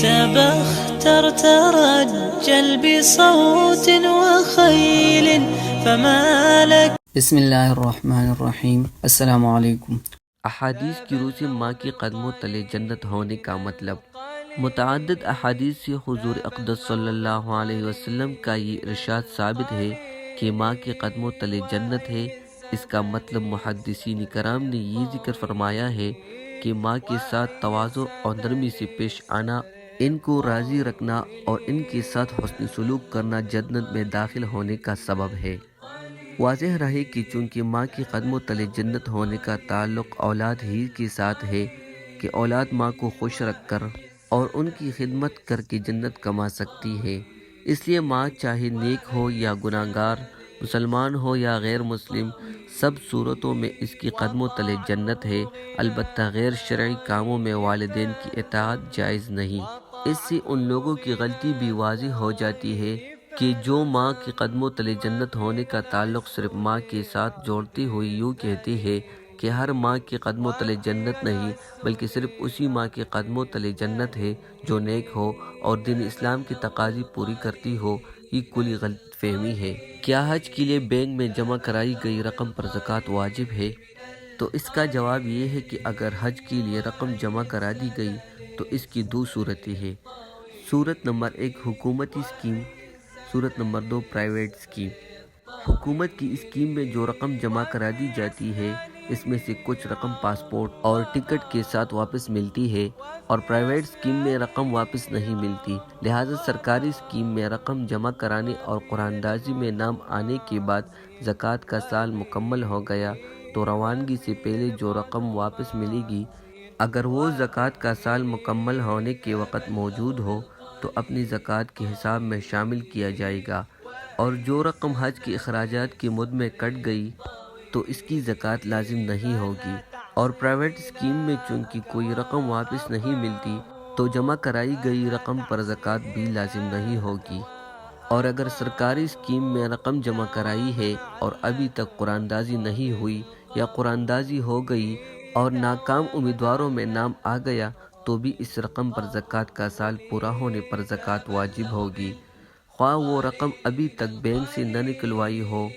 تبختر ترجل بصوت وخيل فما لك. بسم اللہ الرحمن الرحیم۔ السلام علیکم۔ احادیث کی روح سے ماں کے قدموں تلے جنت ہونے کا مطلب۔ متعدد احادیث سے حضور اقدس صلی اللہ علیہ وسلم کا یہ ارشاد ثابت ہے کہ ماں کے قدموں تلے جنت ہے۔ اس کا مطلب محدثین کرام نے یہ ذکر فرمایا ہے کہ ماں کے ساتھ تواضع اور نرمی سے پیش آنا، ان کو راضی رکھنا اور ان کے ساتھ حسن سلوک کرنا جنت میں داخل ہونے کا سبب ہے۔ واضح رہے کہ چونکہ ماں کے قدموں تلے جنت ہونے کا تعلق اولاد ہی کے ساتھ ہے کہ اولاد ماں کو خوش رکھ کر اور ان کی خدمت کر کے جنت کما سکتی ہے، اس لیے ماں چاہے نیک ہو یا گناہگار، مسلمان ہو یا غیر مسلم، سب صورتوں میں اس کی قدموں تلے جنت ہے۔ البتہ غیر شرعی کاموں میں والدین کی اطاعت جائز نہیں۔ اس سے ان لوگوں کی غلطی بھی واضح ہو جاتی ہے کہ جو ماں کے قدموں تلے جنت ہونے کا تعلق صرف ماں کے ساتھ جوڑتے ہوئے یوں کہتی ہے کہ ہر ماں کے قدموں تلے جنت نہیں، بلکہ صرف اسی ماں کے قدموں تلے جنت ہے جو نیک ہو اور دین اسلام کی تقاضی پوری کرتی ہو، یہ کلی غلط فہمی ہے۔ کیا حج کے لیے بینک میں جمع کرائی گئی رقم پر زکوٰۃ واجب ہے؟ تو اس کا جواب یہ ہے کہ اگر حج کے لیے رقم جمع کرا دی گئی تو اس کی دو صورتیں ہیں۔ صورت نمبر 1 حکومتی اسکیم، صورت نمبر 2 پرائیویٹ اسکیم۔ حکومت کی اسکیم میں جو رقم جمع کرا دی جاتی ہے، اس میں سے کچھ رقم پاسپورٹ اور ٹکٹ کے ساتھ واپس ملتی ہے، اور پرائیویٹ اسکیم میں رقم واپس نہیں ملتی۔ لہٰذا سرکاری اسکیم میں رقم جمع کرانے اور قرآن اندازی میں نام آنے کے بعد زکوٰۃ کا سال مکمل ہو گیا تو روانگی سے پہلے جو رقم واپس ملے گی، اگر وہ زکوٰۃ کا سال مکمل ہونے کے وقت موجود ہو تو اپنی زکوٰۃ کے حساب میں شامل کیا جائے گا، اور جو رقم حج کے اخراجات کی مد میں کٹ گئی تو اس کی زکوٰۃ لازم نہیں ہوگی۔ اور پرائیویٹ اسکیم میں چونکہ کوئی رقم واپس نہیں ملتی تو جمع کرائی گئی رقم پر زکوٰۃ بھی لازم نہیں ہوگی۔ اور اگر سرکاری اسکیم میں رقم جمع کرائی ہے اور ابھی تک قرآن اندازی نہیں ہوئی یا قرآن اندازی ہو گئی اور ناکام امیدواروں میں نام آ گیا تو بھی اس رقم پر زکوٰۃ کا سال پورا ہونے پر زکوٰۃ واجب ہوگی، خواہ وہ رقم ابھی تک بینک سے نہ نکلوائی ہو۔